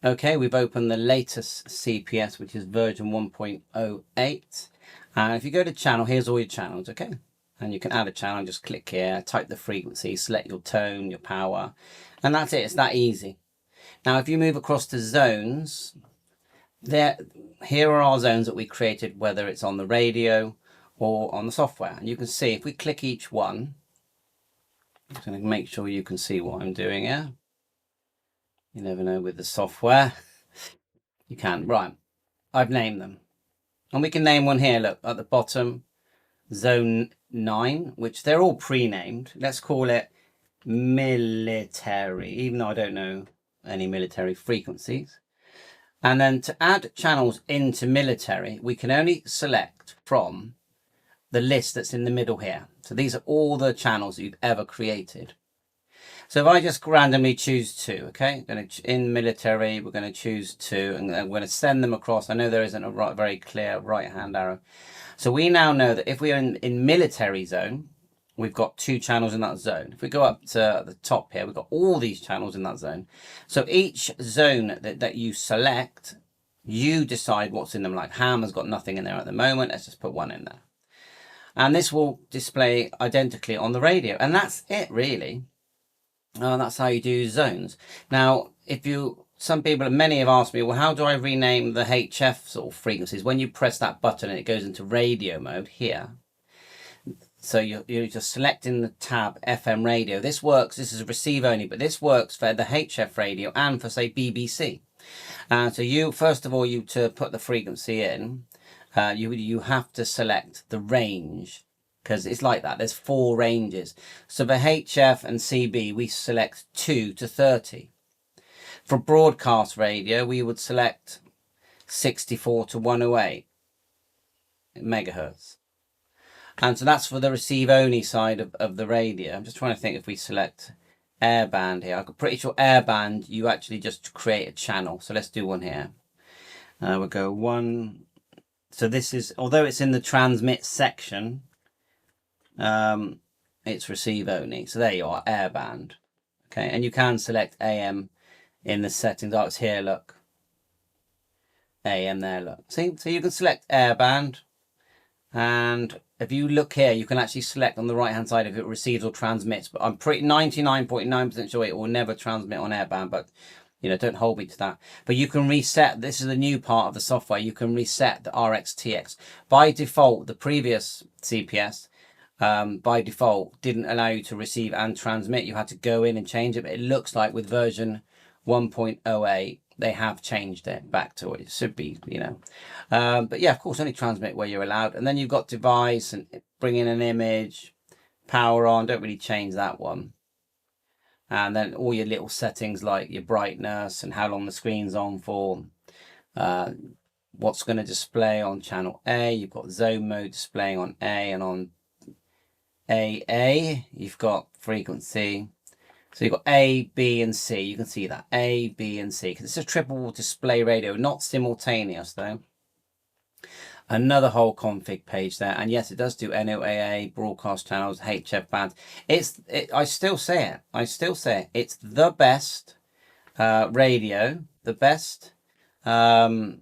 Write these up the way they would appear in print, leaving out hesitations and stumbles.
Okay, we've opened the latest CPS, which is version 1.08. And if you go to channel, here's all your channels, okay? And you can add a channel, just click here, type the frequency, select your tone, your power, and that's it. It's that easy. Now, if you move across to zones, here are our zones that we created, whether it's on the radio or on the software. And you can see if we click each one, I'm just going to make sure you can see what I'm doing here. You never know with the software. You can. Right. I've named them. And we can name one here, look, at the bottom, Zone 9, which they're all pre-named. Let's call it military, even though I don't know any military frequencies. And then to add channels into military, we can only select from the list that's in the middle here. So these are all the channels that you've ever created. So if I just randomly choose 2, okay, in military, we're going to choose 2, and we're going to send them across. I know there isn't a very clear right-hand arrow. So we now know that if we're in military zone, we've got 2 channels in that zone. If we go up to the top here, we've got all these channels in that zone. So each zone that you select, you decide what's in them. Like ham has got nothing in there at the moment. Let's just put 1 in there. And this will display identically on the radio. And that's it, really. That's how you do zones. Now, many have asked me, well, how do I rename the HF sort of frequencies? When you press that button and it goes into radio mode here. So you're just selecting the tab FM radio. This works, this is receive only, but this works for the HF radio and for, say, BBC. So first of all, to put the frequency in, you have to select the range. Because it's like that. There's 4 ranges. So for HF and CB, we select 2 to 30. For broadcast radio, we would select 64 to 108 megahertz. And so that's for the receive only side of the radio. I'm just trying to think if we select airband here. I'm pretty sure airband, you actually just create a channel. So let's do one here. We'll go 1. So this is, although it's in the transmit section, it's receive only. So there you are, airband. Okay, and you can select AM in the settings. Oh, it's here, look. AM there, look. See, so you can select airband, and if you look here, you can actually select on the right hand side if it receives or transmits. But I'm pretty 99.9% sure it will never transmit on airband, but you know, don't hold me to that. But you can reset. This is the new part of the software. You can reset the RX-TX. By default, the previous CPS by default didn't allow you to receive and transmit. You had to go in and change it, but it looks like with version 1.08 they have changed it back to what it should be, you know. But yeah, of course, only transmit where you're allowed. And then you've got device and bring in an image, power on, don't really change that one. And then all your little settings like your brightness and how long the screen's on for, what's going to display on channel A. You've got zone mode displaying on A, and on AA, you've got frequency. So you've got A, B, and C. You can see that. A, B, and C. Because it's a triple display radio, not simultaneous though. Another whole config page there. And yes, it does do NOAA, broadcast channels, HF bands. I still say it. I still say it. It's the best radio, the best budget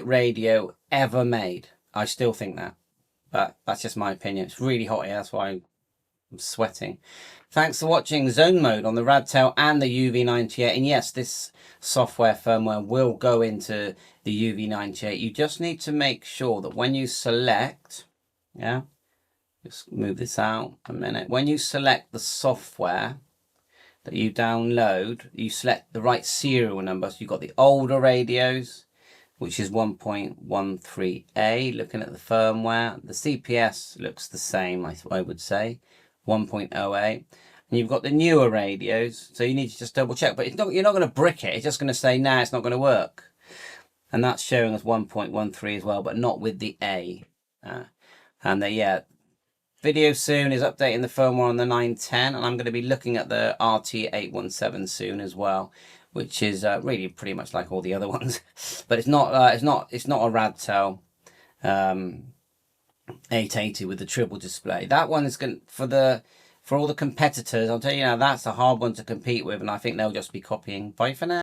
radio ever made. I still think that. But that's just my opinion. It's really hot here. That's why I'm sweating. Thanks for watching Zone Mode on the Radtel and the UV98. And yes, this software firmware will go into the UV98. You just need to make sure that when you select, yeah, just move this out a minute. When you select the software that you download, you select the right serial number. So you've got the older radios, which is 1.13A, looking at the firmware. The CPS looks the same, I would say, 1.08. And you've got the newer radios, so you need to just double check. But you're not going to brick it. It's just going to say, nah, it's not going to work. And that's showing us 1.13 as well, but not with the A. Yeah, video soon is updating the firmware on the 910, and I'm going to be looking at the RT880 soon as well, which is really pretty much like all the other ones, but it's not a Radtel 880 with the triple display. That one is going for all the competitors. I'll tell you now, that's a hard one to compete with, and I think they'll just be copying. Bye for now.